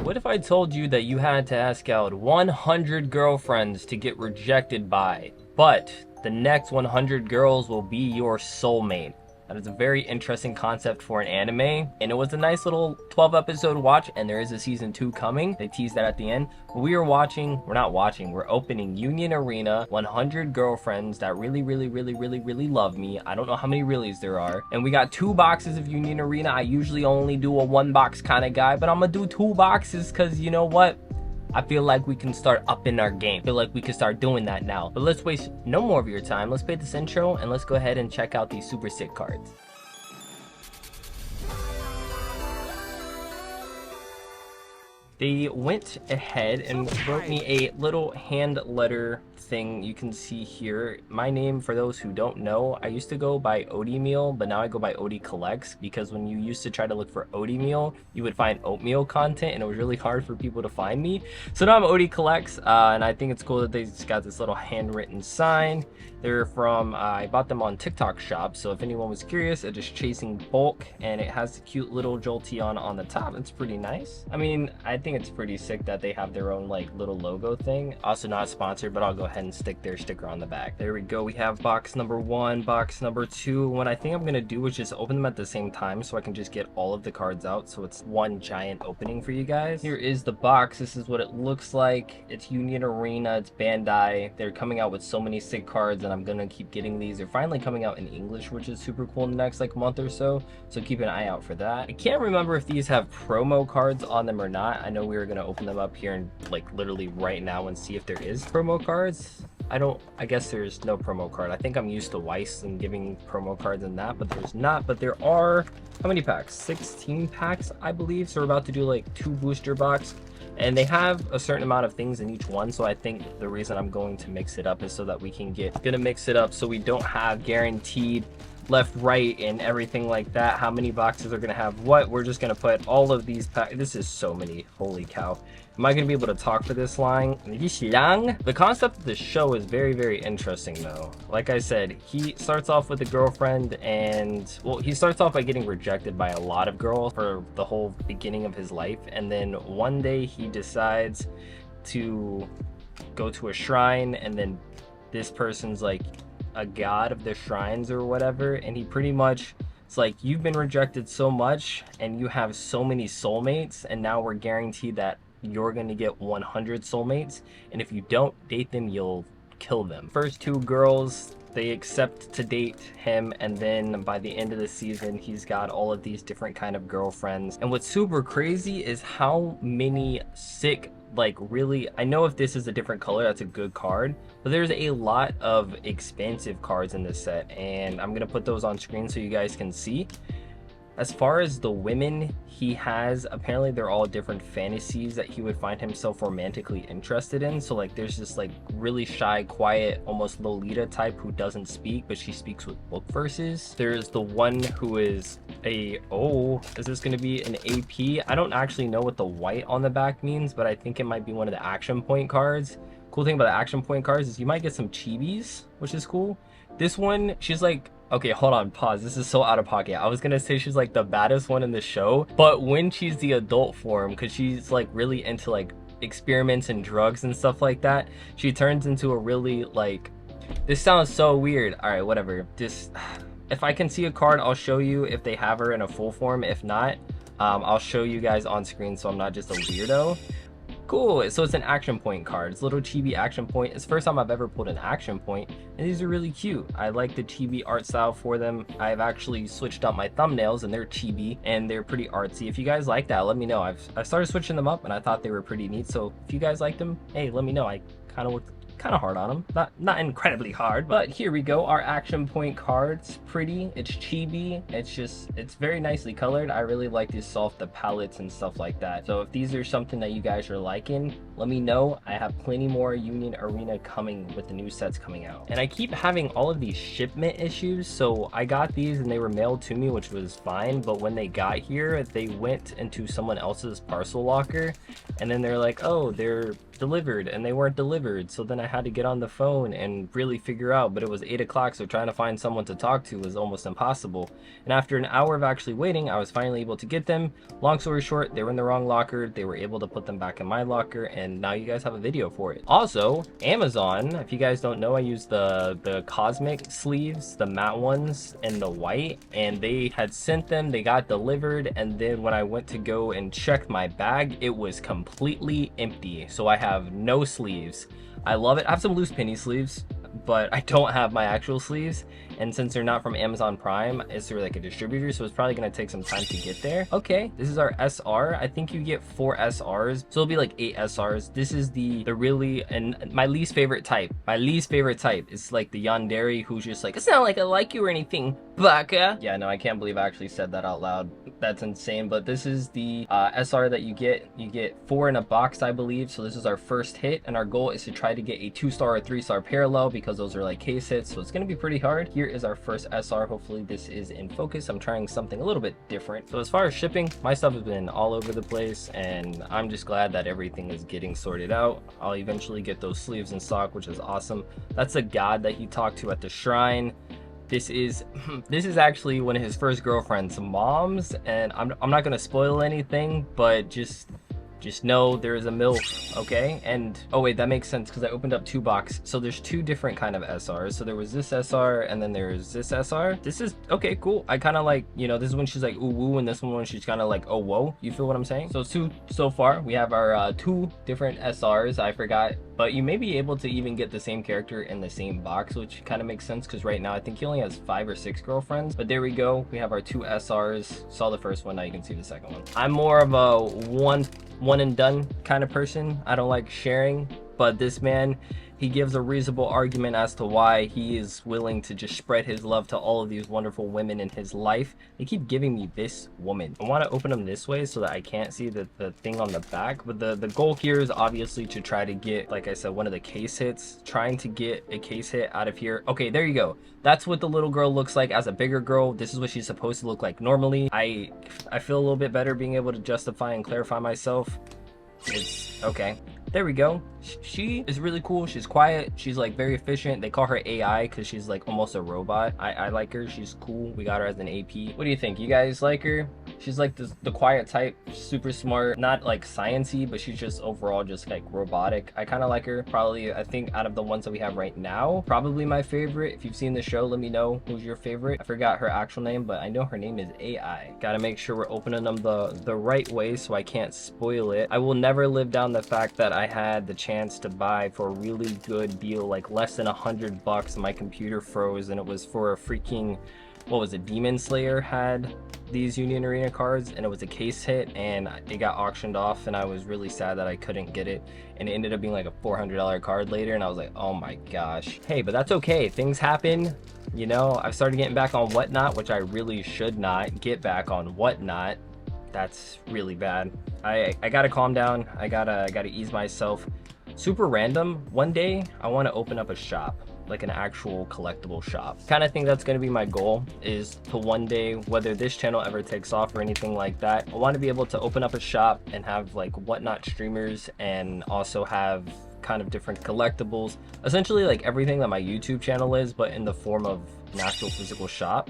What if I told you that you had to ask out 100 girlfriends to get rejected by, but the next 100 girls will be your soulmate? That is a very interesting concept for an anime, and it was a nice little 12 episode watch, and there is a season 2 coming. They teased that at the end. We're opening Union Arena, 100 girlfriends that really love me. I don't know how many reallys there are. And we got 2 boxes of Union Arena. I usually only do a 1 box kind of guy, but I'm gonna do 2 boxes because you know what? I feel like we can start upping our game. I feel like we can start doing that now. But let's waste no more of your time. Let's play this intro and let's go ahead and check out these super sick cards. They went ahead and wrote me a little hand letter thing you can see here. My name, for those who don't know, I used to go by Oatmeal, but now I go by Odie Collects, because when you used to try to look for Oatmeal, you would find oatmeal content and it was really hard for people to find me. So now I'm Odie Collects, and I think it's cool that they just got this little handwritten sign. They're from, I bought them on TikTok shop, so if anyone was curious, it's just Chasing Bulk, and it has a cute little Jolteon on the top. It's pretty nice. I mean, I think it's pretty sick that they have their own like little logo thing. Also not sponsored, but I'll go ahead and stick their sticker on the back. There we go. We have box number 1, box number 2. What I think I'm gonna do is just open them at the same time so I can just get all of the cards out, so it's one giant opening for you guys. Here is the box. This is what it looks like. It's Union Arena, it's Bandai. They're coming out with so many sick cards, and I'm gonna keep getting these. They're finally coming out in English, which is super cool in the next like month or so, so keep an eye out for that. I can't remember if these have promo cards on them or not. I know we were gonna open them up here and like literally right now and see if there is promo cards. I guess there's no promo card. I think I'm used to Weiss and giving promo cards and that, but there's not. But there are, how many packs? 16 packs, I believe. So we're about to do like 2 booster box, and they have a certain amount of things in each one. So I think the reason I'm going to mix it up is so that we can mix it up so we don't have guaranteed left, right, and everything like that. How many boxes are gonna have what? We're just gonna put all of these packs. This is so many, holy cow. Am I gonna be able to talk for this long? The concept of the show is very interesting though. Like I said, he starts off with a girlfriend, and well, he starts off by getting rejected by a lot of girls for the whole beginning of his life, and then one day he decides to go to a shrine, and then this person's like a god of the shrines or whatever, and he pretty much, it's like, you've been rejected so much and you have so many soulmates, and now we're guaranteed that you're going to get 100 soulmates, and if you don't date them, you'll kill them. First 2 girls, they accept to date him, and then by the end of the season he's got all of these different kind of girlfriends. And what's super crazy is how many sick, like really, I know if this is a different color that's a good card, but there's a lot of expansive cards in this set, and I'm gonna put those on screen so you guys can see. As far as the women he has, apparently they're all different fantasies that he would find himself romantically interested in. So like there's this like really shy, quiet, almost Lolita type who doesn't speak, but she speaks with book verses. There's the one who is is this going to be an AP? I don't actually know what the white on the back means, but I think it might be one of the action point cards. Cool thing about the action point cards is you might get some chibis, which is cool. This one, she's like, okay, hold on, pause. This is so out of pocket. I was gonna say she's like the baddest one in the show, but when she's the adult form, because she's like really into like experiments and drugs and stuff like that, she turns into a really like, this sounds so weird. All right, whatever. Just, if I can see a card, I'll show you if they have her in a full form. If not, I'll show you guys on screen so I'm not just a weirdo. Cool, so it's an action point card. It's a little chibi action point. It's the first time I've ever pulled an action point, and these are really cute. I like the chibi art style for them. I've actually switched up my thumbnails, and they're chibi and they're pretty artsy. If you guys like that, let me know. I've started switching them up, and I thought they were pretty neat. So if you guys like them, hey, let me know. I kind of looked kind of hard on them, not incredibly hard, but here we go. Our action point cards, pretty, it's chibi, it's very nicely colored. I really like these soft, the palettes and stuff like that. So if these are something that you guys are liking, let me know. I have plenty more Union Arena coming with the new sets coming out, and I keep having all of these shipment issues. So I got these and they were mailed to me, which was fine, but when they got here, they went into someone else's parcel locker, and then they're like, oh, they're delivered, and they weren't delivered. So then I had to get on the phone and really figure out, but it was 8 o'clock, so trying to find someone to talk to was almost impossible. And after an hour of actually waiting, I was finally able to get them. Long story short, they were in the wrong locker. They were able to put them back in my locker, and now you guys have a video for it. Also, Amazon, if you guys don't know, I use the cosmic sleeves, the matte ones and the white, and they had sent them, they got delivered, and then when I went to go and check my bag, it was completely empty. So I have no sleeves. I love it. I have some loose penny sleeves, but I don't have my actual sleeves, and since they're not from Amazon Prime, it's through like a distributor, so it's probably going to take some time to get there. Okay, this is our SR. I think you get 4 SRs, so it'll be like 8 SRs. This is the really, and my least favorite type is like the yandere, who's just like, it's not like I like you or anything, baka. Yeah, no, I can't believe I actually said that out loud. That's insane. But this is the SR that you get 4 in a box, I believe. So this is our first hit, and our goal is to try to get a 2-star or 3-star parallel, because those are like case hits, so it's going to be pretty hard. Here is our first SR. Hopefully this is in focus. I'm trying something a little bit different. So as far as shipping, my stuff has been all over the place, and I'm just glad that everything is getting sorted out. I'll eventually get those sleeves in stock, which is awesome. That's a god that he talked to at the shrine. This is actually one of his first girlfriend's moms, and I'm not gonna spoil anything, but just know there is a MILF, okay? And oh wait, that makes sense because I opened up 2 boxes. So there's 2 different kind of SRs. So there was this SR, and then there's this SR. This is okay, cool. I kind of like, you know, this is when she's like ooh woo, and this one when she's kind of like oh whoa. You feel what I'm saying? So 2 so far. We have our 2 different SRs. I forgot, but you may be able to even get the same character in the same box, which kind of makes sense because right now I think he only has 5 or 6 girlfriends. But there we go. We have our 2 SRs. Saw the first one, now you can see the second one. I'm more of a one and done kind of person. I don't like sharing, but this man, he gives a reasonable argument as to why he is willing to just spread his love to all of these wonderful women in his life. They keep giving me this woman. I want to open them this way so that I can't see the thing on the back, but the goal here is obviously to try to get, like I said, one of the case hits. Trying to get a case hit out of here. Okay, there you go. That's what the little girl looks like as a bigger girl. This is what she's supposed to look like normally. I feel a little bit better being able to justify and clarify myself. It's okay. There we go. She is really cool. She's quiet. She's like very efficient. They call her AI because she's like almost a robot. I like her. She's cool. We got her as an AP. What do you think? You guys like her? She's like the quiet type, super smart, not like sciencey, but she's just overall just like robotic. I kind of like her. Probably, I think out of the ones that we have right now, probably my favorite. If you've seen the show, let me know who's your favorite. I forgot her actual name, but I know her name is AI. Gotta make sure we're opening them the right way so I can't spoil it. I will never live down the fact that I had the chance to buy for a really good deal, like less than $100, and my computer froze, and it was for a freaking, what was it, Demon Slayer had these Union Arena cards, and it was a case hit, and it got auctioned off, and I was really sad that I couldn't get it, and it ended up being like a $400 card later, and I was like, oh my gosh. Hey, but that's okay. Things happen. You know, I started getting back on Whatnot, which I really should not get back on Whatnot. That's really bad. I gotta calm down. I gotta ease myself. Super random. One day I want to open up a shop, like an actual collectible shop. Kind of think that's going to be my goal, is to one day, whether this channel ever takes off or anything like that, I want to be able to open up a shop and have like Whatnot streamers, and also have kind of different collectibles, essentially like everything that my YouTube channel is, but in the form of an actual physical shop.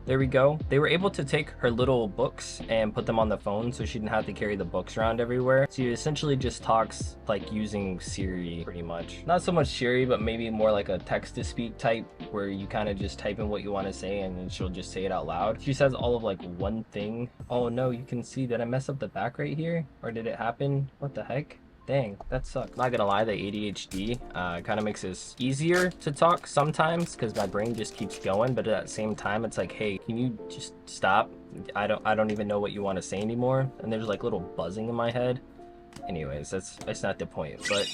There we go. They were able to take her little books and put them on the phone, so she didn't have to carry the books around everywhere. So she essentially just talks like using Siri, pretty much. Not so much Siri, but maybe more like a text-to-speak type, where you kind of just type in what you want to say and then she'll just say it out loud. She says all of like one thing. Oh no, you can see, did I mess up the back right here? Or did it happen? What the heck? Dang, that sucks. Not gonna lie, the ADHD kind of makes this easier to talk sometimes because my brain just keeps going, but at the same time it's like, hey, can you just stop? I don't even know what you want to say anymore, and there's like little buzzing in my head. Anyways, that's not the point. But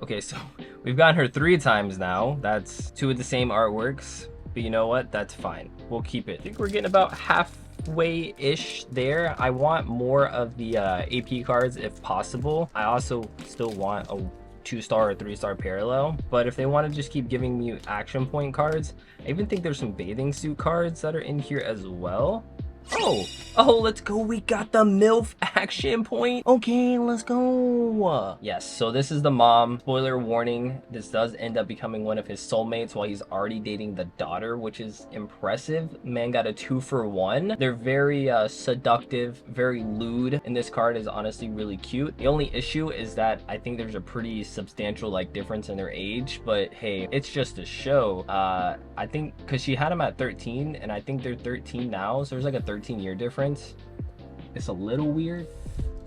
okay, so we've gotten her 3 times now. That's 2 of the same artworks, but you know what, that's fine, we'll keep it. I think we're getting about halfway-ish there. I want more of the AP cards if possible. I also still want a 2-star or 3-star parallel, but if they want to just keep giving me action point cards, I even think there's some bathing suit cards that are in here as well. Oh, let's go. We got the MILF action point. Okay, let's go. Yes, so this is the mom. Spoiler warning, this does end up becoming one of his soulmates while he's already dating the daughter, which is impressive. Man got a 2-for-1. They're very seductive, very lewd, and this card is honestly really cute. The only issue is that I think there's a pretty substantial like difference in their age, but hey, it's just a show. I think because she had him at 13 and I think they're 13 now, so there's like a 13-year difference. It's a little weird.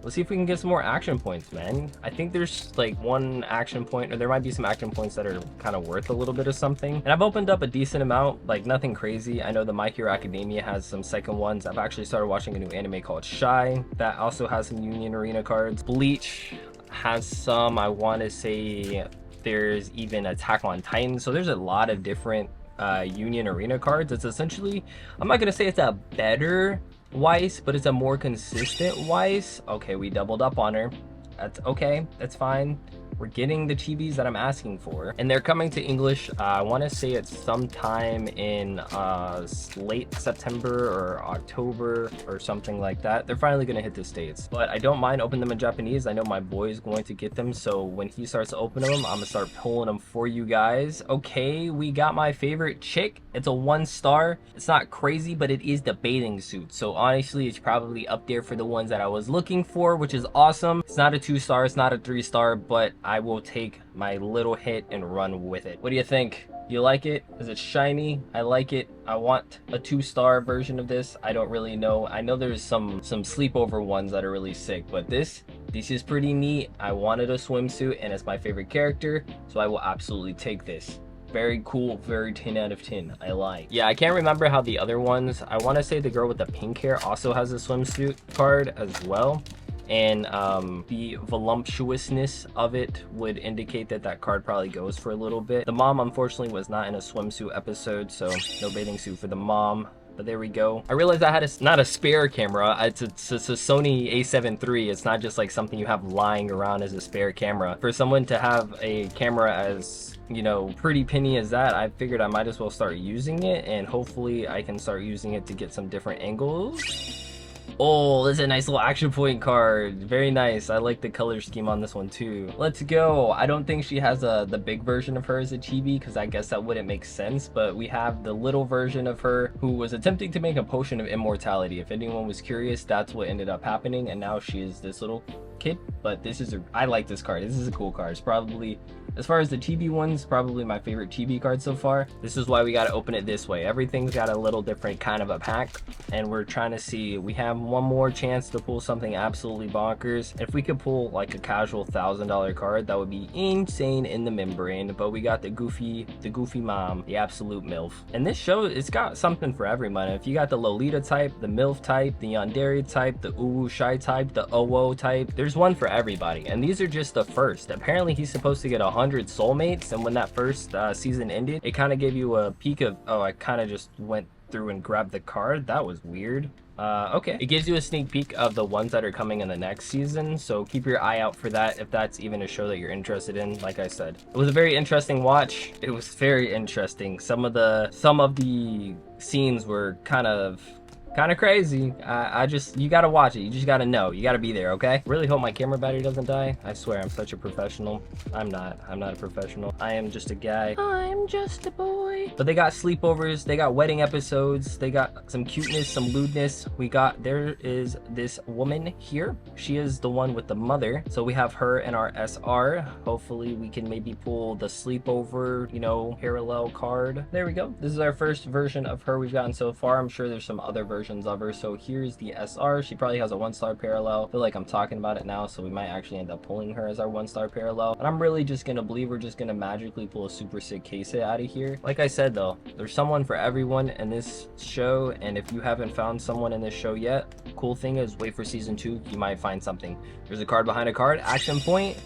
Let's see if we can get some more action points, man. I think there's like one action point, or there might be some action points that are kind of worth a little bit of something. And I've opened up a decent amount, like nothing crazy. I know the My Hero Academia has some second ones. I've actually started watching a new anime called Shy that also has some Union Arena cards. Bleach has some. I want to say there's even Attack on Titan. So there's a lot of different Union Arena cards. It's essentially, I'm not gonna say it's a better Weiss, but it's a more consistent Weiss. Okay, we doubled up on her. That's okay, that's fine. We're getting the chibis that I'm asking for, and they're coming to English. I want to say it's sometime in late September or October or something like that. They're finally gonna hit the States, but I don't mind opening them in Japanese. I know my boy is going to get them, so when he starts opening them, I'm gonna start pulling them for you guys. Okay, we got my favorite chick. It's a 1-star. It's not crazy, but it is the bathing suit, so honestly it's probably up there for the ones that I was looking for, which is awesome. It's not a 2-star, it's not a 3-star, but I will take my little hit and run with it. What do you think? You like it? Is it shiny? I like it. I want a 2-star version of this. I don't really know. I know there's some sleepover ones that are really sick, but this is pretty neat. I wanted a swimsuit and it's my favorite character, so I will absolutely take this. Very cool, very 10 out of 10. I like. Yeah, I can't remember how the other ones. I want to say the girl with the pink hair also has a swimsuit card as well. And the voluptuousness of it would indicate that that card probably goes for a little bit. The mom unfortunately was not in a swimsuit episode, so no bathing suit for the mom. But there we go. I realized I had not a spare camera. It's a Sony a7 III. It's not just like something you have lying around as a spare camera. For someone to have a camera as, you know, pretty penny as that, I figured I might as well start using it, and hopefully I can start using it to get some different angles. Oh, this is a nice little action point card. Very nice. I like the color scheme on this one too. Let's go. I don't think she has the big version of her as a chibi, because I guess that wouldn't make sense, but we have the little version of her who was attempting to make a potion of immortality. If anyone was curious, that's what ended up happening, and now she is this little kid. But this is I like this card. This is a cool card. It's probably, as far as the chibi ones, probably my favorite chibi card so far. This is why we got to open it this way. Everything's got a little different kind of a pack, and we're trying to see, we have one more chance to pull something absolutely bonkers. If we could pull like a casual $1,000 card, that would be insane in the membrane. But we got the goofy mom, the absolute MILF. And this show, it's got something for everyone. If you got the Lolita type, the MILF type, the yandere type, the uwu shy type, the owo type, there's one for everybody. And these are just the first. Apparently he's supposed to get 100 soulmates, and when that first season ended, it kind of gave you a peek of, oh, I kind of just went through and grabbed the card. That was weird. Okay, it gives you a sneak peek of the ones that are coming in the next season, so keep your eye out for that if that's even a show that you're interested in. Like I said, it was a very interesting watch. It was very interesting. Some of the scenes were kind of crazy. You gotta watch it. You just gotta know. You gotta be there, okay? Really hope my camera battery doesn't die. I swear, I'm such a professional. I'm not a professional. I am just a guy. I'm just a boy. But they got sleepovers, they got wedding episodes, they got some cuteness, some lewdness. There is this woman here. She is the one with the mother. So we have her in our SR. Hopefully we can maybe pull the sleepover, you know, parallel card. There we go. This is our first version of her we've gotten so far. I'm sure there's some other versions of her. So here's the SR. She probably has a 1-star parallel. I feel like I'm talking about it now, so we might actually end up pulling her as our 1-star parallel. And I'm really just gonna believe we're just gonna magically pull a super sick case hit out of here. Like I said though, there's someone for everyone in this show, and if you haven't found someone in this show yet, cool thing is wait for season 2. You might find something. There's a card behind a card. Action point.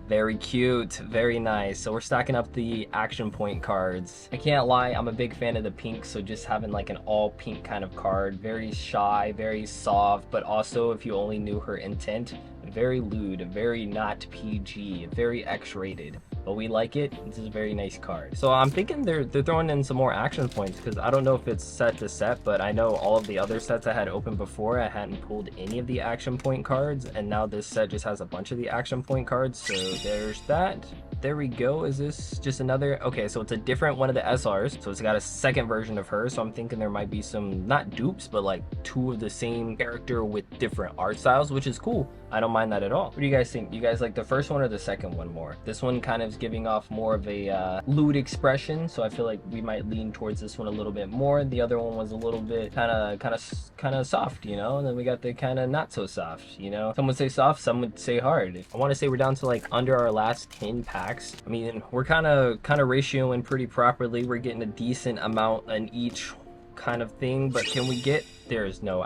Very cute, very nice. So we're stacking up the action point cards. I can't lie, I'm a big fan of the pink, so just having like an all pink kind of card, very shy, very soft, but also if you only knew her intent, very lewd, very not PG, very X-rated. but we like it. This is a very nice card. So I'm thinking they're throwing in some more action points, because I don't know if it's set to set, but I know all of the other sets I had opened before, I hadn't pulled any of the action point cards, and now this set just has a bunch of the action point cards. So there's that. There we go. Is this just another? Okay, so it's a different one of the SRs. So it's got a second version of her. So I'm thinking there might be some, not dupes, but like two of the same character with different art styles, which is cool. I don't mind that at all. What do you guys think? You guys like the first one or the second one more? This one kind of is giving off more of a lewd expression, so I feel like we might lean towards this one a little bit more. The other one was a little bit kind of soft, you know, and then we got the kind of not so soft, you know. Some would say soft, some would say hard. I want to say we're down to like under our last 10 packs. I mean, we're kind of ratioing pretty properly. We're getting a decent amount in each kind of thing, but can we get, there's no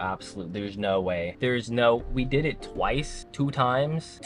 way, we did it twice, two times,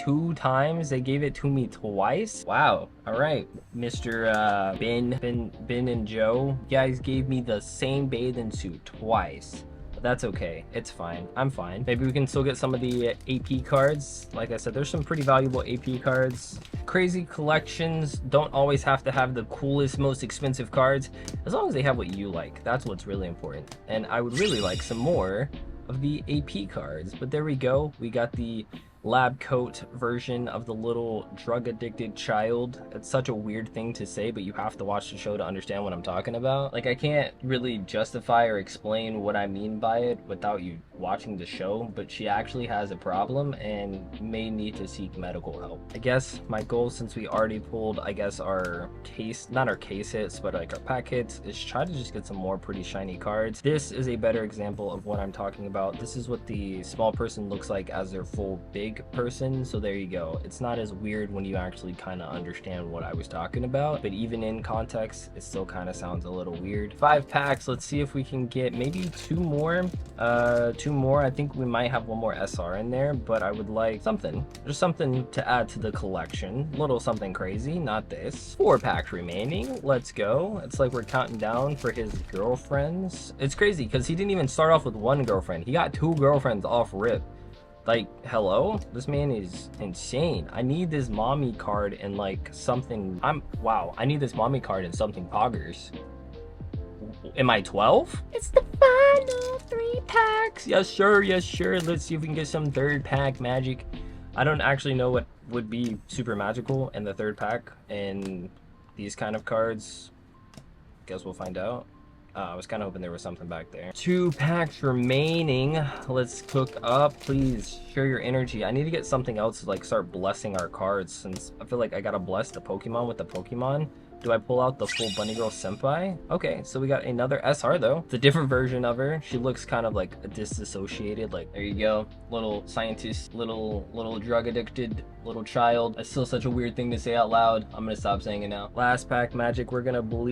they gave it to me twice. Wow. All right, Mr. Ben and Joe, you guys gave me the same bathing suit twice. That's okay, it's fine, I'm fine. Maybe we can still get some of the AP cards. Like I said, there's some pretty valuable AP cards. Crazy collections don't always have to have the coolest, most expensive cards, as long as they have what you like. That's what's really important. And I would really like some more of the AP cards, but there we go. We got the lab coat version of the little drug addicted child. It's such a weird thing to say, but you have to watch the show to understand what I'm talking about. Like, I can't really justify or explain what I mean by it without you watching the show, but she actually has a problem and may need to seek medical help. I guess my goal, since we already pulled, I guess, our case, not our case hits, but like our pack hits, is try to just get some more pretty shiny cards. This is a better example of what I'm talking about. This is what the small person looks like as their full big person, so there you go. It's not as weird when you actually kind of understand what I was talking about, but even in context, it still kind of sounds a little weird. 5 packs. Let's see if we can get maybe two more. I think we might have one more SR in there, but I would like something, just something to add to the collection. Little something crazy, not this. 4 packs remaining. Let's go. It's like we're counting down for his girlfriends. It's crazy because he didn't even start off with one girlfriend. He got 2 girlfriends off rip. Like, hello? This man is insane. I need this mommy card in like something. Wow, I need this mommy card in something poggers. Am I 12? It's the final 3 packs. Yes, sure. Let's see if we can get some 3rd pack magic. I don't actually know what would be super magical in the 3rd pack and these kind of cards. Guess we'll find out. I was kind of hoping there was something back there. 2 packs remaining. Let's cook up. Please share your energy. I need to get something else to like start blessing our cards, since I feel like I gotta bless the Pokemon with the Pokemon. Do I pull out the full Bunny Girl Senpai? Okay, so we got another SR though. It's a different version of her. She looks kind of like disassociated. Like, there you go. Little scientist, little drug addicted little child. That's still such a weird thing to say out loud. I'm gonna stop saying it now. Last pack magic. We're gonna bless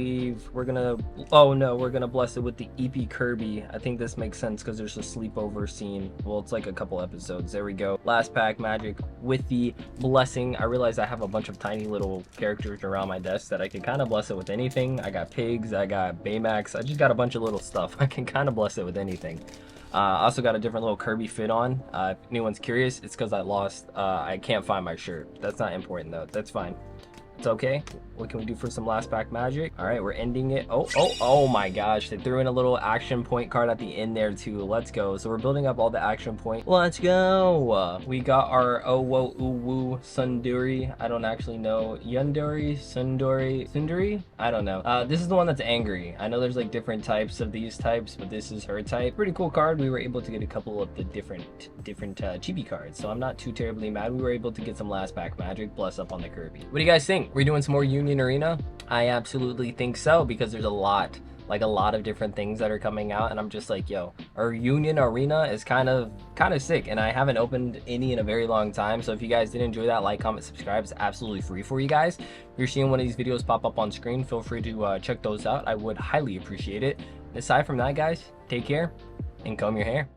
it with the EP Kirby. I think this makes sense because there's a sleepover scene. Well, it's like a couple episodes. There we go. Last pack magic with the blessing. I realized I have a bunch of tiny little characters around my desk that I can kind of bless it with anything. I got pigs, I got Baymax, I just got a bunch of little stuff. I can kind of bless it with anything. I also got a different little Kirby fit on. If anyone's curious, it's because I lost. I can't find my shirt. That's not important though. That's fine. It's okay. What can we do for some last pack magic? All right, we're ending it. Oh my gosh, they threw in a little action point card at the end there too. Let's go. So we're building up all the action point. Let's go. We got our Owo Uwu Sunduri. I don't actually know. Yunduri, Sunduri? I don't know. This is the one that's angry. I know there's like different types of these types, but this is her type. Pretty cool card. We were able to get a couple of the different chibi cards, so I'm not too terribly mad. We were able to get some last pack magic, bless up on the Kirby. What do you guys think? We're doing some more Union Arena? I absolutely think so, because there's a lot of different things that are coming out, and I'm just like, yo, our Union Arena is kind of sick, and I haven't opened any in a very long time. So if you guys did enjoy that, like, comment, subscribe. It's absolutely free for you guys. If you're seeing one of these videos pop up on screen, feel free to check those out. I would highly appreciate it. Aside from that, guys, take care and comb your hair.